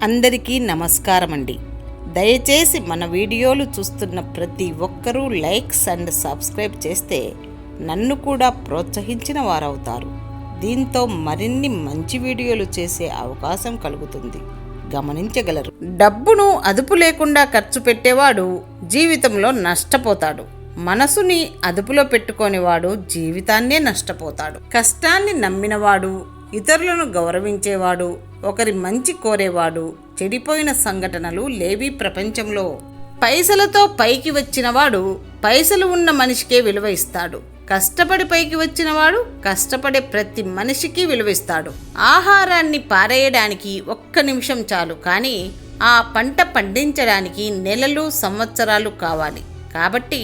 అందరికీ నమస్కారం అండి. దయచేసి మన వీడియోలు చూస్తున్న ప్రతి ఒక్కరూ లైక్స్ అండ్ సబ్స్క్రైబ్ చేస్తే నన్ను కూడా ప్రోత్సహించిన వారవుతారు. దీంతో మరిన్ని మంచి వీడియోలు చేసే అవకాశం కలుగుతుంది, గమనించగలరు. డబ్బును అదుపు లేకుండా ఖర్చు పెట్టేవాడు జీవితంలో నష్టపోతాడు. మనసుని అదుపులో పెట్టుకోనివాడు జీవితాన్నే నష్టపోతాడు. కష్టాన్ని నమ్మినవాడు, ఇతరులను గౌరవించేవాడు, ఒకరి మంచి కోరేవాడు, చెడిపోయిన సంఘటనలు లేవి ప్రపంచంలో. పైసలతో పైకి వచ్చినవాడు పైసలు ఉన్న మనిషికే విలువ ఇస్తాడు. కష్టపడి పైకి వచ్చినవాడు కష్టపడే ప్రతి మనిషికి విలువ ఇస్తాడు. ఆహారాన్ని పారేయడానికి ఒక్క నిమిషం చాలు, కానీ ఆ పంట పండించడానికి నెలలు సంవత్సరాలు కావాలి. కాబట్టి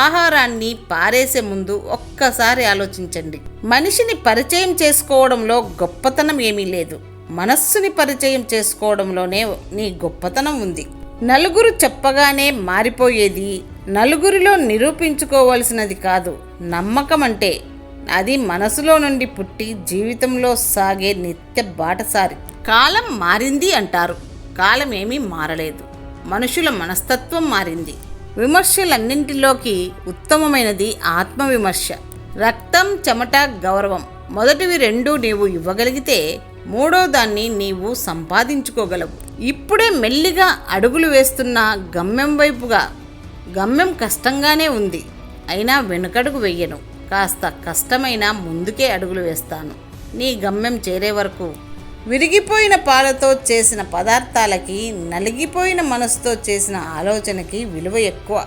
ఆహారాన్ని పారేసే ముందు ఒక్కసారి ఆలోచించండి. మనిషిని పరిచయం చేసుకోవడంలో గొప్పతనం ఏమీ లేదు, మనస్సుని పరిచయం చేసుకోవడంలోనే నీ గొప్పతనం ఉంది. నలుగురు చెప్పగానే మారిపోయేది, నలుగురిలో నిరూపించుకోవాల్సినది కాదు. నమ్మకం అంటే అది మనసులో నుండి పుట్టి జీవితంలో సాగే నిత్య బాటసారి. కాలం మారింది అంటారు, కాలం ఏమీ మారలేదు. మనుషుల మనస్తత్వం మారింది. విమర్శలన్నింటిలోకి ఉత్తమమైనది ఆత్మవిమర్శ. రక్తం, చెమట, గౌరవం మొదటివి రెండూ నీవు ఇవ్వగలిగితే మూడో దాన్ని నీవు సంపాదించుకోగలవు. ఇప్పుడే మెల్లిగా అడుగులు వేస్తున్న గమ్యం వైపుగా. గమ్యం కష్టంగానే ఉంది, అయినా వెనుకడుగు వెయ్యను. కాస్త కష్టమైనా ముందుకే అడుగులు వేస్తాను. నీ గమ్యం చేరే వరకు. విరిగిపోయిన పాలతో చేసిన పదార్థాలకి, నలిగిపోయిన మనసుతో చేసిన ఆలోచనకి విలువ ఎక్కువ.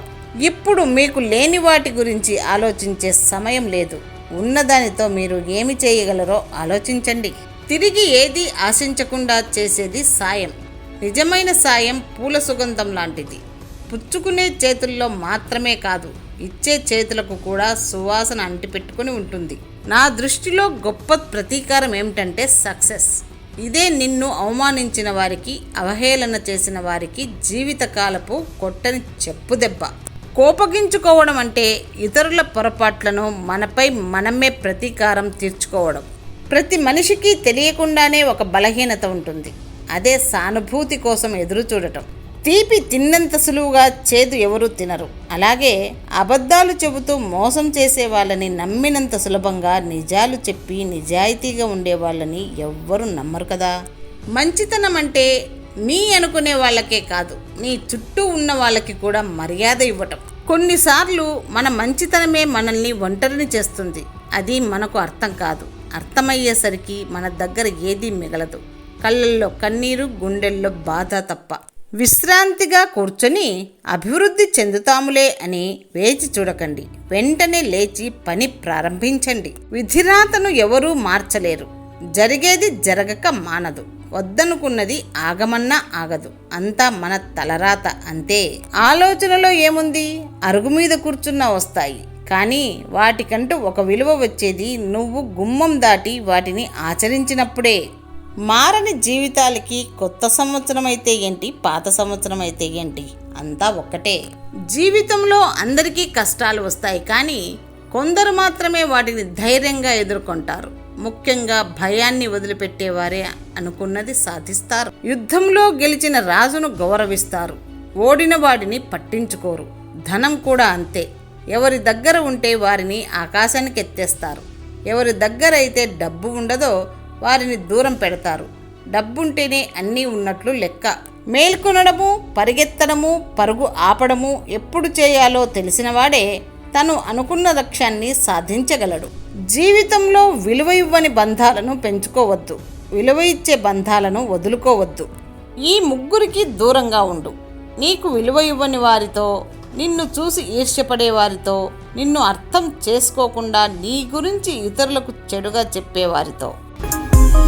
ఇప్పుడు మీకు లేని వాటి గురించి ఆలోచించే సమయం లేదు. ఉన్నదానితో మీరు ఏమి చేయగలరో ఆలోచించండి. తిరిగి ఏది ఆశించకుండా చేసేది సాయం. నిజమైన సాయం పూల సుగంధం లాంటిది. పుచ్చుకునే చేతుల్లో మాత్రమే కాదు, ఇచ్చే చేతులకు కూడా సువాసన అంటిపెట్టుకుని ఉంటుంది. నా దృష్టిలో గొప్ప ప్రతీకారం ఏమిటంటే సక్సెస్. ఇదే నిన్ను అవమానించిన వారికి, అవహేళన చేసిన వారికి జీవితకాలపు కొట్టని చెప్పు దెబ్బ. కోపగించుకోవడం అంటే ఇతరుల పొరపాట్లను మనపై మనమే ప్రతీకారం తీర్చుకోవడం. ప్రతి మనిషికి తెలియకుండానే ఒక బలహీనత ఉంటుంది, అదే సానుభూతి కోసం ఎదురు చూడటం. తీపి తిన్నంత సులువుగా చేదు ఎవరూ తినరు. అలాగే అబద్ధాలు చెబుతూ మోసం చేసే వాళ్ళని నమ్మినంత సులభంగా నిజాలు చెప్పి నిజాయితీగా ఉండే వాళ్ళని ఎవ్వరూ నమ్మరు కదా. మంచితనం అంటే నీ అనుకునే వాళ్ళకే కాదు, నీ చుట్టూ ఉన్న వాళ్ళకి కూడా మర్యాద ఇవ్వటం. కొన్నిసార్లు మన మంచితనమే మనల్ని ఒంటరిని చేస్తుంది. అది మనకు అర్థం కాదు. అర్థమయ్యేసరికి మన దగ్గర ఏదీ మిగలదు. కళ్ళల్లో కన్నీరు, గుండెల్లో బాధ తప్ప. విశ్రాంతిగా కూర్చొని అభివృద్ధి చెందుతాములే అని వేచి చూడకండి. వెంటనే లేచి పని ప్రారంభించండి. విధిరాతను ఎవరూ మార్చలేరు. జరిగేది జరగక మానదు. వద్దనుకున్నది ఆగమన్నా ఆగదు. అంతా మన తలరాత అంతే. ఆలోచనలో ఏముంది? అరుగు మీద కూర్చున్నా వస్తాయి, కానీ వాటికంటూ ఒక విలువ వచ్చేది నువ్వు గుమ్మం దాటి వాటిని ఆచరించినప్పుడే. మారని జీవితాలకి కొత్త సంవత్సరం అయితే ఏంటి, పాత సంవత్సరం అయితే ఏంటి, అంతా ఒక్కటే. జీవితంలో అందరికీ కష్టాలు వస్తాయి, కానీ కొందరు మాత్రమే వాటిని ధైర్యంగా ఎదుర్కొంటారు. ముఖ్యంగా భయాన్ని వదిలిపెట్టేవారే అనుకున్నది సాధిస్తారు. యుద్ధంలో గెలిచిన రాజును గౌరవిస్తారు, ఓడిన వాడిని పట్టించుకోరు. ధనం కూడా అంతే. ఎవరి దగ్గర ఉంటే వారిని ఆకాశానికి ఎత్తేస్తారు. ఎవరి దగ్గర అయితే డబ్బు ఉండదో వారిని దూరం పెడతారు. డబ్బుంటేనే అన్నీ ఉన్నట్లు లెక్క. మేల్కొనడము, పరిగెత్తడము, పరుగు ఆపడము ఎప్పుడు చేయాలో తెలిసినవాడే తను అనుకున్న లక్ష్యాన్ని సాధించగలడు. జీవితంలో విలువ ఇవ్వని బంధాలను పెంచుకోవద్దు, విలువ ఇచ్చే బంధాలను వదులుకోవద్దు. ఈ ముగ్గురికి దూరంగా ఉండు. నీకు విలువ ఇవ్వని వారితో, నిన్ను చూసి ఈర్ష్యపడే వారితో, నిన్ను అర్థం చేసుకోకుండా నీ గురించి ఇతరులకు చెడుగా చెప్పేవారితో.